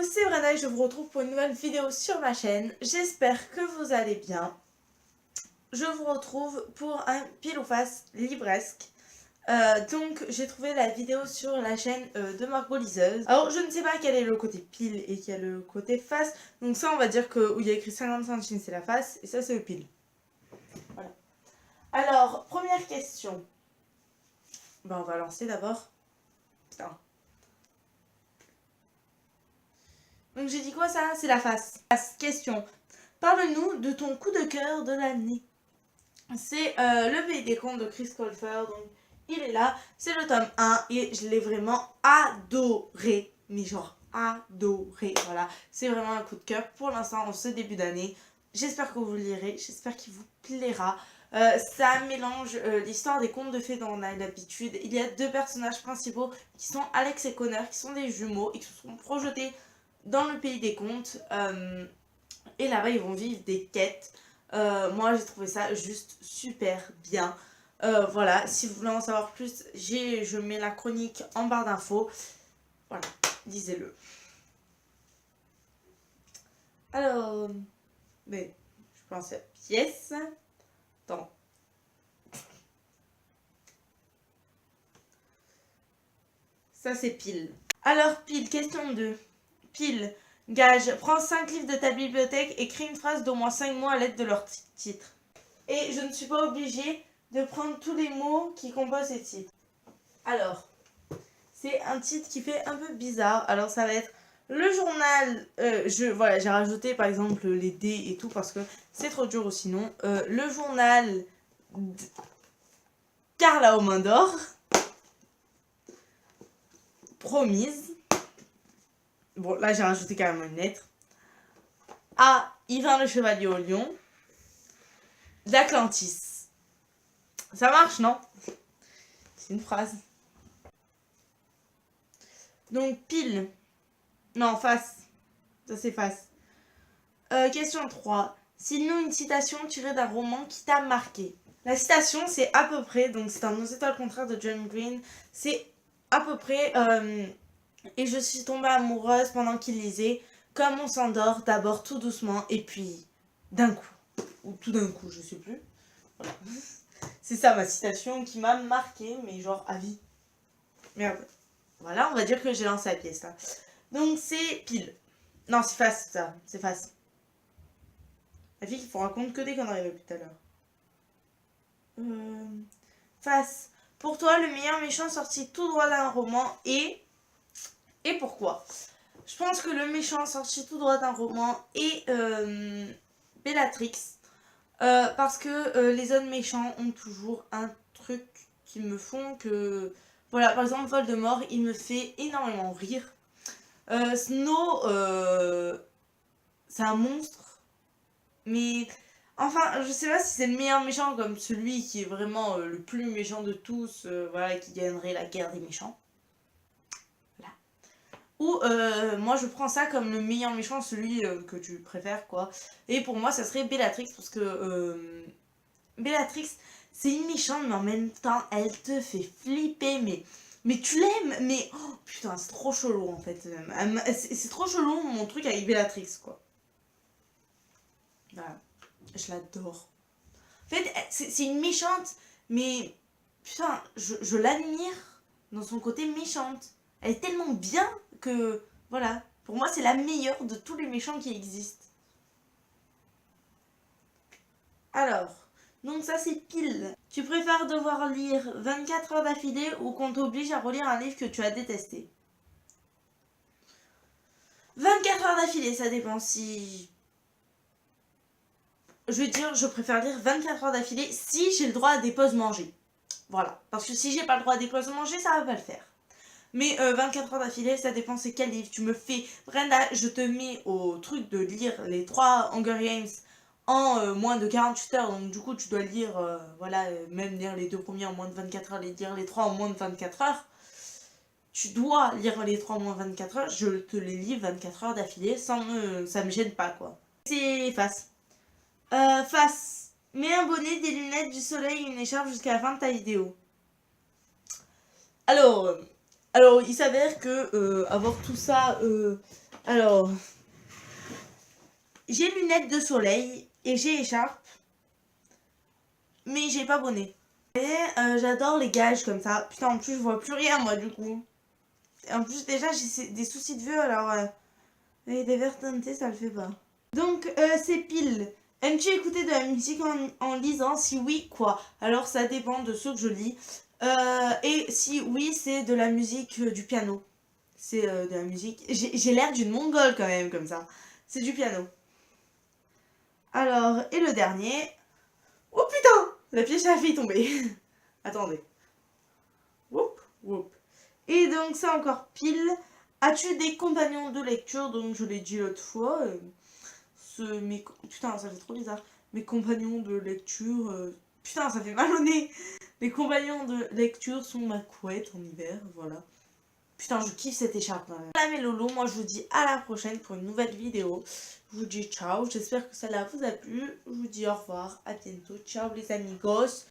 Coucou, c'est Brenda et je vous retrouve pour une nouvelle vidéo sur ma chaîne. J'espère que vous allez bien. Je vous retrouve pour un pile ou face livresque. Donc j'ai trouvé la vidéo sur la chaîne de Margot Liseuse. Alors je ne sais pas quel est le côté pile et quel est le côté face. Donc ça on va dire que où il y a écrit 50 centimes c'est la face et ça c'est le pile. Voilà. Alors première question. On va lancer d'abord. Putain. Donc j'ai dit quoi ça? C'est la face. Question. Parle-nous de ton coup de cœur de l'année. C'est le pays des contes de Chris Colfer. Donc il est là. C'est le tome 1 et je l'ai vraiment adoré. Mais genre adoré. Voilà. C'est vraiment un coup de cœur pour l'instant en ce début d'année. J'espère que vous le lirez. J'espère qu'il vous plaira. Ça mélange l'histoire des contes de fées dont on a l'habitude. Il y a deux personnages principaux qui sont Alex et Connor, qui sont des jumeaux et qui se sont projetés dans le pays des contes. Et là-bas, ils vont vivre des quêtes. Moi, j'ai trouvé ça juste super bien. Voilà, si vous voulez en savoir plus, je mets la chronique en barre d'infos. Voilà, lisez-le. Alors, mais je pense à pièce. Attends. Ça, c'est pile. Alors, pile, question 2. Pile, gage, prends 5 livres de ta bibliothèque et crée une phrase d'au moins 5 mots à l'aide de leur titre. Et je ne suis pas obligée de prendre tous les mots qui composent ces titres. Alors, c'est un titre qui fait un peu bizarre. Alors ça va être le journal, voilà, j'ai rajouté par exemple les dés et tout parce que c'est trop dur ou sinon. Le journal de Carla aux mains d'or. Promise. Bon, là j'ai rajouté carrément une lettre. A. Yvain le chevalier au lion. D'Atlantis. Ça marche, non? C'est une phrase. Donc, pile. Non, face. Ça, c'est face. Question 3. Cite-nous une citation tirée d'un roman qui t'a marqué. La citation, c'est à peu près, donc c'est un Nos étoiles contraires de John Green. C'est à peu près, et je suis tombée amoureuse pendant qu'il lisait, comme on s'endort, d'abord tout doucement, et puis d'un coup. Ou tout d'un coup, je sais plus. Voilà. C'est ça ma citation qui m'a marqué, mais genre à vie. Merde. Voilà, on va dire que j'ai lancé la pièce là. Donc c'est pile. Non, c'est face, ça. C'est face. La fille qui faut raconter que des conneries depuis tout à l'heure. Face. Pour toi, le meilleur méchant sorti tout droit d'un roman est... Et pourquoi? Je pense que le méchant sorti tout droit d'un roman est Bellatrix. Parce que les hommes méchants ont toujours un truc qui me font que... Voilà, par exemple, Voldemort, il me fait énormément rire. Snow, c'est un monstre. Mais, enfin, je sais pas si c'est le meilleur méchant comme celui qui est vraiment le plus méchant de tous, voilà, qui gagnerait la guerre des méchants. Voilà. Ou, moi, je prends ça comme le meilleur méchant, celui que tu préfères, quoi. Et pour moi, ça serait Bellatrix, parce que Bellatrix, c'est une méchante, mais en même temps, elle te fait flipper, mais tu l'aimes, mais oh, putain, c'est trop chelou en fait. C'est trop chelou mon truc avec Bellatrix, quoi. Voilà, je l'adore. En fait, c'est une méchante, mais putain, je l'admire dans son côté méchante. Elle est tellement bien que, voilà, pour moi, c'est la meilleure de tous les méchants qui existent. Alors. Donc ça c'est pile. Tu préfères devoir lire 24 heures d'affilée ou qu'on t'oblige à relire un livre que tu as détesté? 24 heures d'affilée, ça dépend si... Je veux dire, je préfère lire 24 heures d'affilée si j'ai le droit à des pauses manger. Voilà. Parce que si j'ai pas le droit à des pauses manger, ça va pas le faire. Mais 24 heures d'affilée, ça dépend c'est quel livre. Tu me fais... Brenda, je te mets au truc de lire les 3 Hunger Games en moins de 48 heures, donc du coup tu dois lire, voilà, même lire les 2 premiers en moins de 24 heures, lire les 3 en moins de 24 heures. Tu dois lire les 3 en moins de 24 heures, je te les lis 24 heures d'affilée, ça me gêne pas, quoi. C'est face. Face. Mets un bonnet, des lunettes, du soleil, une écharpe jusqu'à la fin de ta vidéo. Alors il s'avère que avoir tout ça Alors, j'ai lunettes de soleil et j'ai écharpe. Mais j'ai pas bonnet. Et j'adore les gages comme ça. Putain, en plus, je vois plus rien, moi, du coup. Et en plus, déjà, j'ai des soucis de vue, alors... et des verres teintés, ça le fait pas. Donc, c'est pile. Aimes-tu écouter de la musique en lisant? Si oui, quoi? Alors, ça dépend de ce que je lis. Et si oui, c'est de la musique du piano. C'est de la musique... J'ai l'air d'une mongole, quand même, comme ça. C'est du piano. Alors, et le dernier... Oh putain! La pièce a failli tomber. Attendez. Whoop, whoop. Et donc ça encore pile. As-tu des compagnons de lecture? Donc je l'ai dit l'autre fois. Putain, ça fait trop bizarre. Mes compagnons de lecture... Putain, ça fait mal au nez. Mes compagnons de lecture sont ma couette en hiver, voilà. Putain, je kiffe cette écharpe. Voilà mes loulous, moi je vous dis à la prochaine pour une nouvelle vidéo. Je vous dis ciao, j'espère que celle-là vous a plu. Je vous dis au revoir, à bientôt. Ciao les amigos.